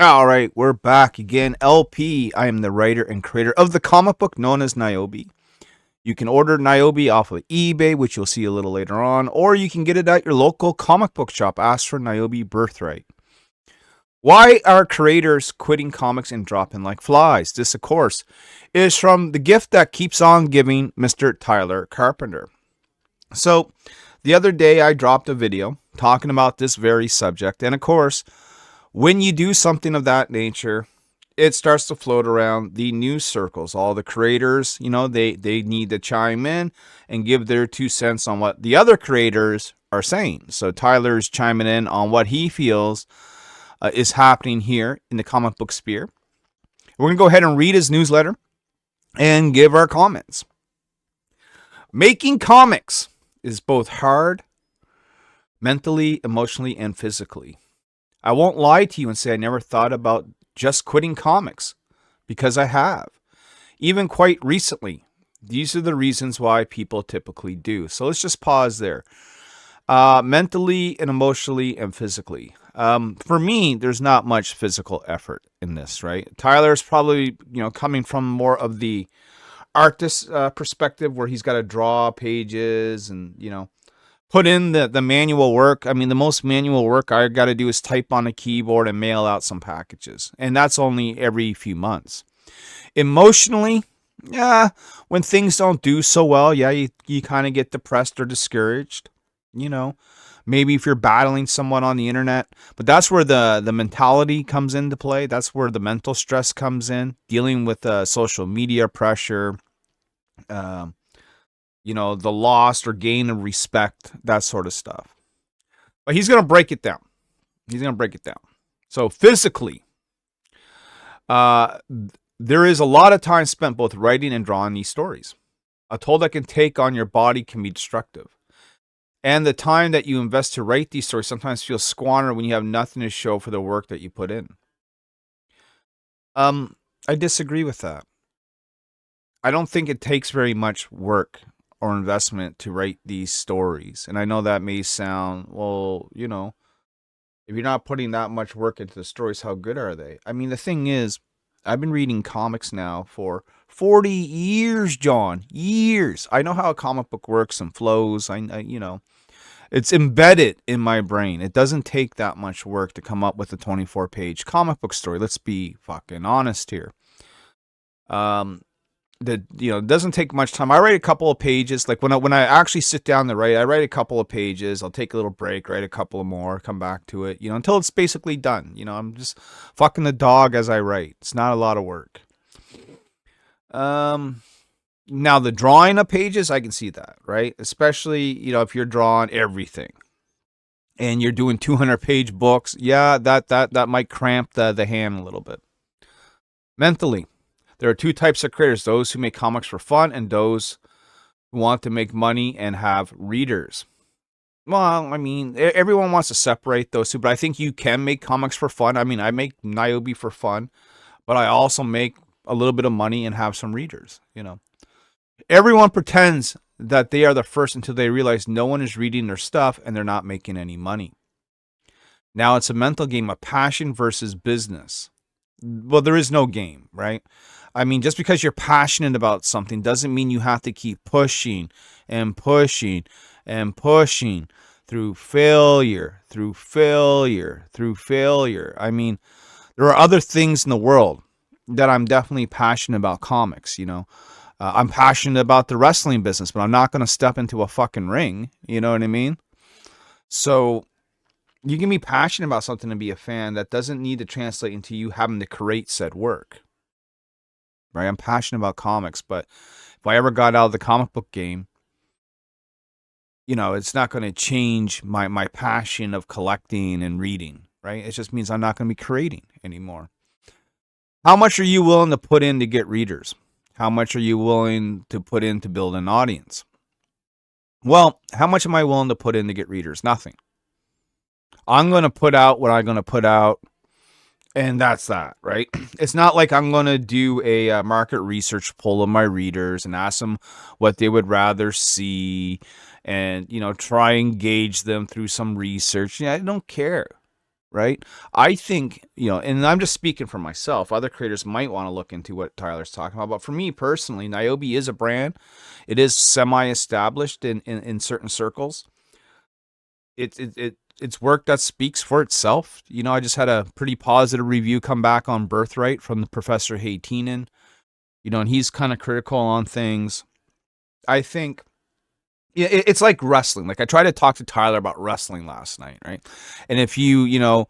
All right, we're back again. LP, I am the writer and creator of the comic book known as Nyobi. You can order Nyobi off of eBay, which you'll see a little later on, or you can get it at your local comic book shop. Ask for Nyobi Birthright. Why are creators quitting comics and dropping like flies? This, of course, is from The Gift That Keeps On Giving, Mr. Tyler Carpenter. So, the other day I dropped a video talking about this very subject, and of course, when you do something of that nature, it starts to float around the news circles. All the creators, they need to chime in and give their 2 cents on what the other creators are saying. So Tyler's chiming in on what he feels is happening here in the comic book sphere. We're going to go ahead and read his newsletter and give our comments. Making comics is both hard, mentally, emotionally, and physically. I won't lie to you and say I never thought about just quitting comics, because I have. Even quite recently. These are the reasons why people typically do. So let's just pause there. Mentally and emotionally and physically. For me, there's not much physical effort in this, right? Tyler's probably, coming from more of the artist perspective, where he's got to draw pages and, put in the manual work. I mean, the most manual work I got to do is type on a keyboard and mail out some packages. And that's only every few months. Emotionally, yeah, when things don't do so well, yeah, you kind of get depressed or discouraged. Maybe if you're battling someone on the internet. But that's where the mentality comes into play. That's where the mental stress comes in. Dealing with social media pressure, the loss or gain of respect, that sort of stuff. But he's going to break it down. So physically, there is a lot of time spent both writing and drawing these stories. A toll that can take on your body can be destructive. And the time that you invest to write these stories sometimes feels squandered when you have nothing to show for the work that you put in. I disagree with that. I don't think it takes very much work or investment to write these stories. And I know that may sound, well, if you're not putting that much work into the stories, how good are they? I mean, the thing is, I've been reading comics now for 40 years, John. Years. I know how a comic book works and flows. It's embedded in my brain. It doesn't take that much work to come up with a 24-page comic book story. Let's be fucking honest here. It doesn't take much time. I write a couple of pages. Like when I actually sit down to write, I write a couple of pages. I'll take a little break, write a couple of more, come back to it, until it's basically done. I'm just fucking the dog as I write. It's not a lot of work. Now the drawing of pages, I can see that, right? Especially, if you're drawing everything and you're doing 200-page books, yeah, that might cramp the hand a little bit. Mentally, there are two types of creators: those who make comics for fun and those who want to make money and have readers. Well, I mean, everyone wants to separate those two, but I think you can make comics for fun. I mean, I make Nyobi for fun, but I also make a little bit of money and have some readers, Everyone pretends that they are the first until they realize no one is reading their stuff and they're not making any money. Now it's a mental game of passion versus business. Well, there is no game, right? I mean, just because you're passionate about something doesn't mean you have to keep pushing and pushing and pushing through failure. I mean, there are other things in the world that I'm definitely passionate about comics, I'm passionate about the wrestling business, but I'm not going to step into a fucking ring. You know what I mean? So you can be passionate about something and be a fan. That doesn't need to translate into you having to create said work. Right? I'm passionate about comics, but if I ever got out of the comic book game, it's not going to change my passion of collecting and reading, right? It just means I'm not going to be creating anymore. How much are you willing to put in to get readers? How much are you willing to put in to build an audience? Well, how much am I willing to put in to get readers? Nothing. I'm going to put out what I'm going to put out, and that's that, right? It's not like I'm going to do a market research poll of my readers and ask them what they would rather see and, try and engage them through some research. I don't care. right? I think, and I'm just speaking for myself. Other creators might want to look into what Tyler's talking about. But for me personally, Nyobi is a brand. It is semi-established in certain circles. It's work that speaks for itself. I just had a pretty positive review come back on Birthright from the Professor Haytinen, and he's kind of critical on things. I think it's like wrestling. Like I tried to talk to Tyler about wrestling last night, right? And if you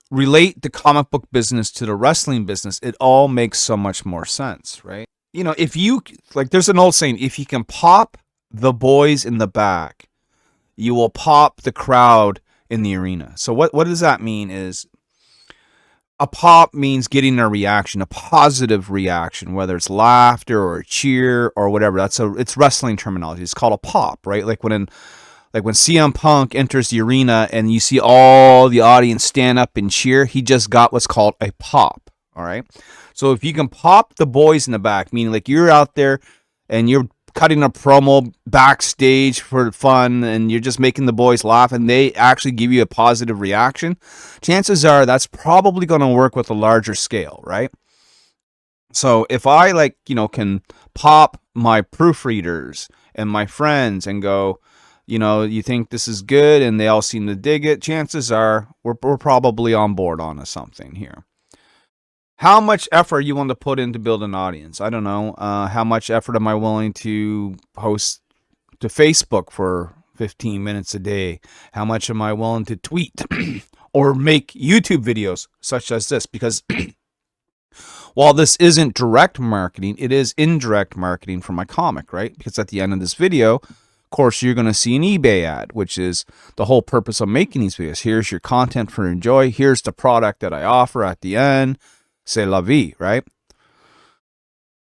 relate the comic book business to the wrestling business, it all makes so much more sense, right? If you, like, there's an old saying, if you can pop the boys in the back, you will pop the crowd in the arena. So what does that mean is a pop means getting a reaction, a positive reaction, whether it's laughter or a cheer or whatever. It's wrestling terminology. It's called a pop, right? Like when CM Punk enters the arena and you see all the audience stand up and cheer, he just got what's called a pop. All right. So if you can pop the boys in the back, meaning like you're out there and you're cutting a promo backstage for fun and you're just making the boys laugh and they actually give you a positive reaction, chances are that's probably going to work with a larger scale, right? So if I can pop my proofreaders and my friends and go, you think this is good and they all seem to dig it, chances are we're probably on board on something here. How much effort you want to put in to build an audience? I don't know. How much effort am I willing to post to Facebook for 15 minutes a day? How much am I willing to tweet or make YouTube videos such as this? Because while this isn't direct marketing, it is indirect marketing for my comic, right? Because at the end of this video, of course, you're going to see an eBay ad, which is the whole purpose of making these videos. Here's your content for enjoy. Here's the product that I offer at the end. C'est la vie, right?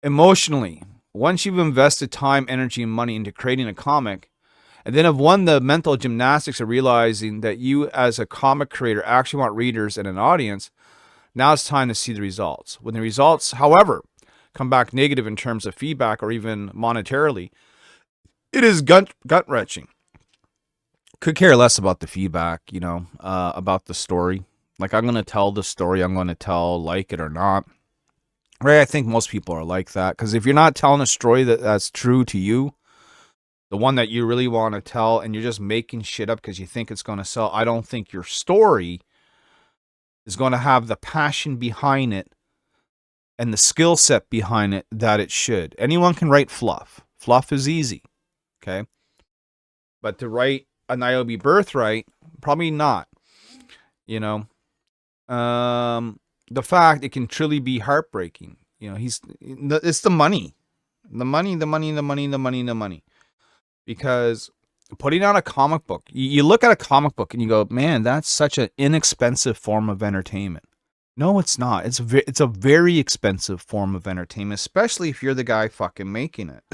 Emotionally, once you've invested time, energy, and money into creating a comic, and then have won the mental gymnastics of realizing that you as a comic creator actually want readers and an audience, now it's time to see the results. When the results, however, come back negative in terms of feedback or even monetarily, it is gut-wrenching. Could care less about the feedback, about the story. Like, I'm going to tell the story I'm going to tell, like it or not. Right? I think most people are like that. Because if you're not telling a story that's true to you, the one that you really want to tell, and you're just making shit up because you think it's going to sell, I don't think your story is going to have the passion behind it and the skill set behind it that it should. Anyone can write fluff. Fluff is easy. Okay? But to write a Nyobi Birthright, probably not. The fact it can truly be heartbreaking. It's the money. The money. Because putting out a comic book, you look at a comic book and you go, man, that's such an inexpensive form of entertainment. No, it's not. It's a very expensive form of entertainment, especially if you're the guy fucking making it.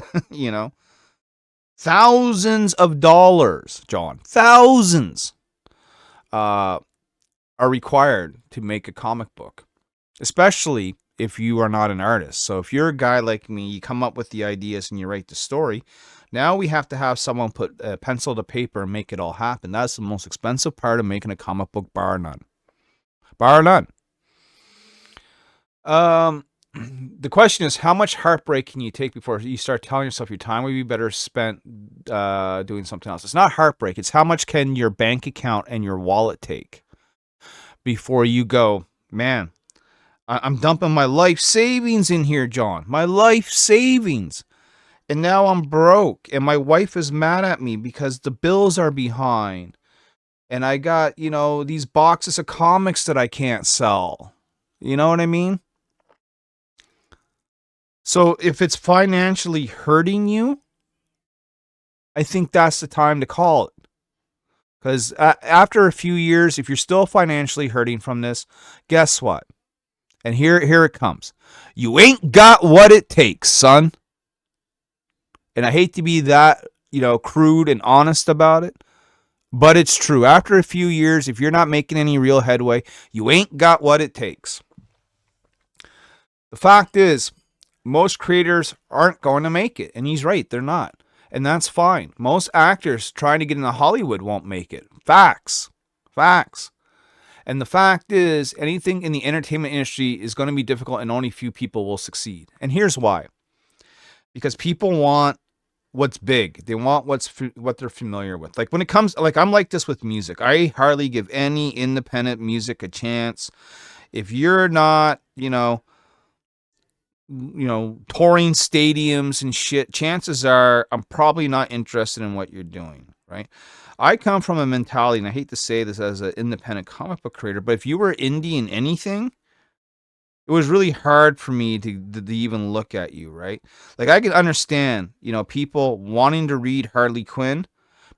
Thousands of dollars, John. Thousands. Are required to make a comic book, especially if you are not an artist. So if you're a guy like me, you come up with the ideas and you write the story. Now we have to have someone put a pencil to paper and make it all happen. That's the most expensive part of making a comic book, bar none. Bar none. The question is, how much heartbreak can you take before you start telling yourself your time would be better spent doing something else? It's not heartbreak. It's how much can your bank account and your wallet take before you go, man, I'm dumping my life savings in here, John. My life savings. And now I'm broke. And my wife is mad at me because the bills are behind. And I got, these boxes of comics that I can't sell. You know what I mean? So if it's financially hurting you, I think that's the time to call it. Because after a few years, if you're still financially hurting from this, guess what? And here it comes. You ain't got what it takes, son. And I hate to be that, crude and honest about it, but it's true. After a few years, if you're not making any real headway, you ain't got what it takes. The fact is, most creators aren't going to make it. And he's right, they're not. And that's fine. Most actors trying to get into Hollywood won't make it. Facts. And the fact is, anything in the entertainment industry is going to be difficult and only few people will succeed. And here's why. Because people want what's big. They want what they're familiar with. Like when it comes, like I'm like this with music. I hardly give any independent music a chance. If you're not, touring stadiums and shit, chances are I'm probably not interested in what you're doing, right? I come from a mentality, and I hate to say this as an independent comic book creator, but if you were indie in anything, it was really hard for me to even look at you, right? Like I could understand, people wanting to read Harley Quinn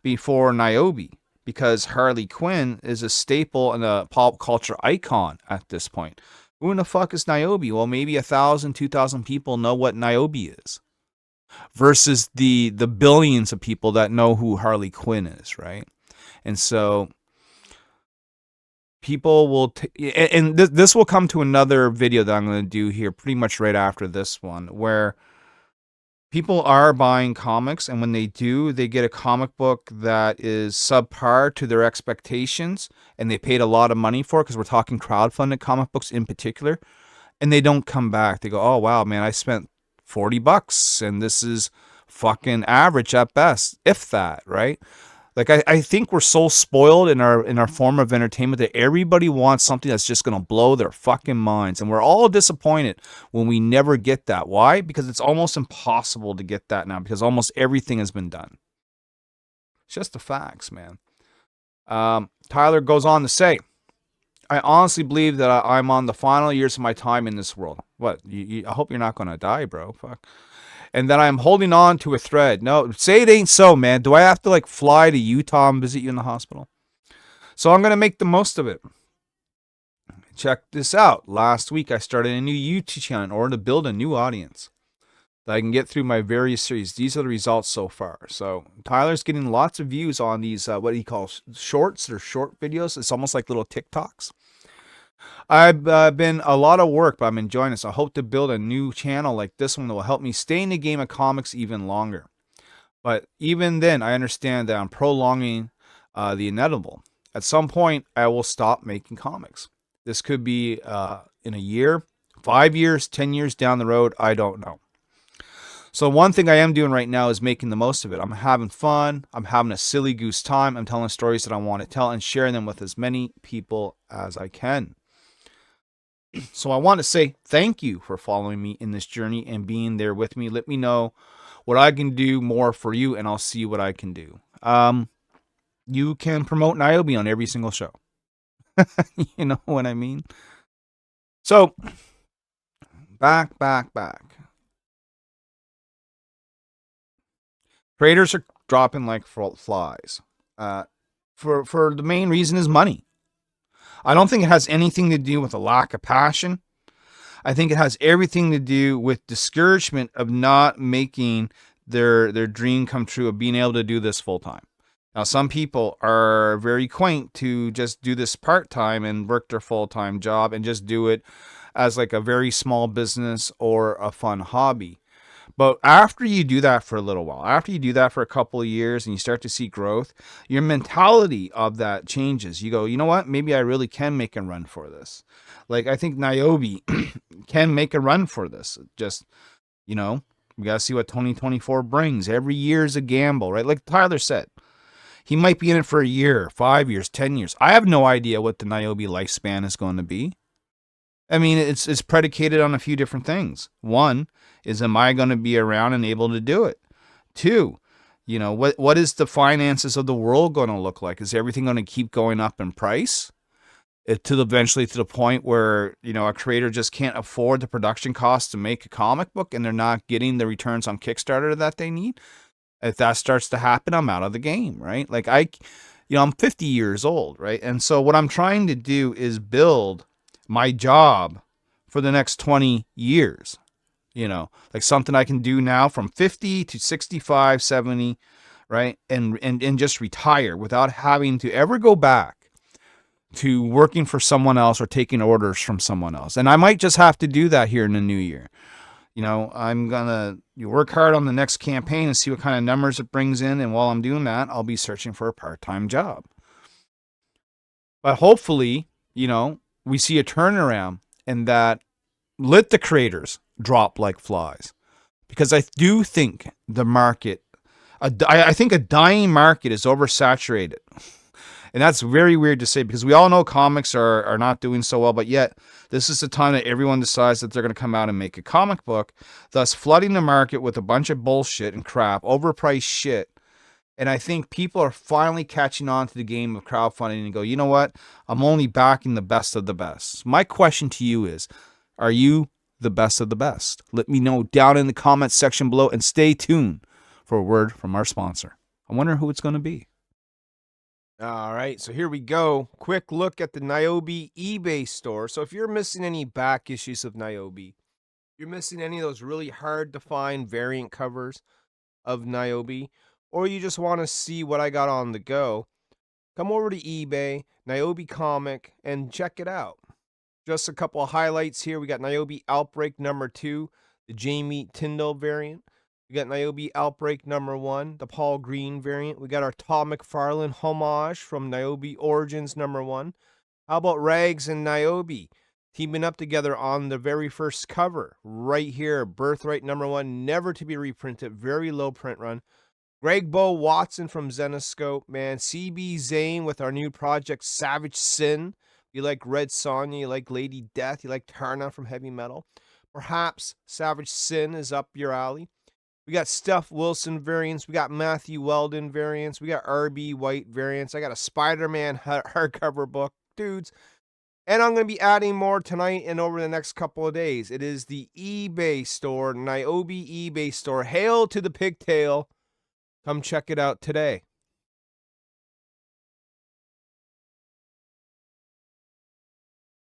before Niobe, because Harley Quinn is a staple and a pop culture icon at this point. Who in the fuck is Niobe? Well, maybe 1,000, 2,000 people know what Niobe is, versus the billions of people that know who Harley Quinn is, right? And so people will, and this will come to another video that I'm going to do here pretty much right after this one, where people are buying comics, and when they do, they get a comic book that is subpar to their expectations, and they paid a lot of money for it, because we're talking crowdfunded comic books in particular, and they don't come back. They go, oh, wow, man, I spent $40, and this is fucking average at best, if that, right? Like, I think we're so spoiled in our form of entertainment that everybody wants something that's just going to blow their fucking minds. And we're all disappointed when we never get that. Why? Because it's almost impossible to get that now, because almost everything has been done. It's just the facts, man. Tyler goes on to say, I honestly believe that I'm on the final years of my time in this world. What? I hope you're not going to die, bro. Fuck. And that I'm holding on to a thread. No, say it ain't so, man. Do I have to fly to Utah and visit you in the hospital? So I'm going to make the most of it. Check this out. Last week I started a new YouTube channel in order to build a new audience that I can get through my various series. These are the results so far. So Tyler's getting lots of views on these, what he calls shorts or short videos. It's almost like little TikToks. I've been a lot of work, but I'm enjoying this. I hope to build a new channel like this one that will help me stay in the game of comics even longer. But even then, I understand that I'm prolonging the inevitable. At some point, I will stop making comics. This could be in a year, 5 years, 10 years down the road. I don't know. So one thing I am doing right now is making the most of it. I'm having fun. I'm having a silly goose time. I'm telling stories that I want to tell and sharing them with as many people as I can. So I want to say thank you for following me in this journey and being there with me. Let me know what I can do more for you, and I'll see what I can do. You can promote Niobe on every single show. You know what I mean? So, back. Creators are dropping like flies. For the main reason is money. I don't think it has anything to do with a lack of passion. I think it has everything to do with discouragement of not making their dream come true of being able to do this full time. Now, some people are very quaint to just do this part-time and work their full-time job and just do it as like a very small business or a fun hobby. But after you do that for a little while, after you do that for a couple of years and you start to see growth, your mentality of that changes. You go, you know what? Maybe I really can make a run for this. Like, I think Niobe can make a run for this. Just, we got to see what 2024 brings. Every year is a gamble, right? Like Tyler said, he might be in it for a year, 5 years, 10 years. I have no idea what the Niobe lifespan is going to be. I mean, it's predicated on a few different things. One is, am I going to be around and able to do it? Two, what is the finances of the world going to look like? Is everything going to keep going up in price? Eventually to the point where, a creator just can't afford the production costs to make a comic book and they're not getting the returns on Kickstarter that they need. If that starts to happen, I'm out of the game, right? Like I'm 50 years old, right? And so what I'm trying to do is build my job for the next 20 years, like something I can do now from 50 to 65, 70, right? And just retire without having to ever go back to working for someone else or taking orders from someone else. And I might just have to do that here in the new year. I'm going to work hard on the next campaign and see what kind of numbers it brings in. And while I'm doing that, I'll be searching for a part-time job. But hopefully we see a turnaround, and that let the creators drop like flies. Because I do think the market, I think a dying market is oversaturated. And that's very weird to say because we all know comics are not doing so well, but yet this is the time that everyone decides that they're going to come out and make a comic book, thus flooding the market with a bunch of bullshit and crap, overpriced shit. And I think people are finally catching on to the game of crowdfunding and go, you know what? I'm only backing the best of the best. My question to you is, are you the best of the best? Let me know down in the comments section below, and stay tuned for a word from our sponsor. I wonder who it's going to be. All right, so here we go. Quick look at the Nyobi eBay store. So if you're missing any back issues of Nyobi, you're missing any of those really hard to find variant covers of Nyobi, or you just want to see what I got on the go, come over to eBay, Nyobicomic, and check it out. Just a couple of highlights here. We got Nyobi Outbreak number 2, the Jamie Tyndall variant. We got Nyobi Outbreak number 1, the Paul Green variant. We got our Todd McFarlane homage from Nyobi Origins number 1. How about Rags and Nyobi teaming up together on the very first cover right here, Birthright number 1, never to be reprinted, very low print run. Greg Bo Watson from Zenoscope, man. CB Zane with our new project Savage Sin. You like Red Sonja, you like Lady Death, you like Tarna from Heavy Metal. Perhaps Savage Sin is up your alley. We got Steph Wilson variants. We got Matthew Weldon variants. We got RB White variants. I got a Spider-Man hardcover book. Dudes. And I'm going to be adding more tonight and over the next couple of days. It is the eBay store, Nyobi eBay store. Hail to the pigtail. Come check it out today.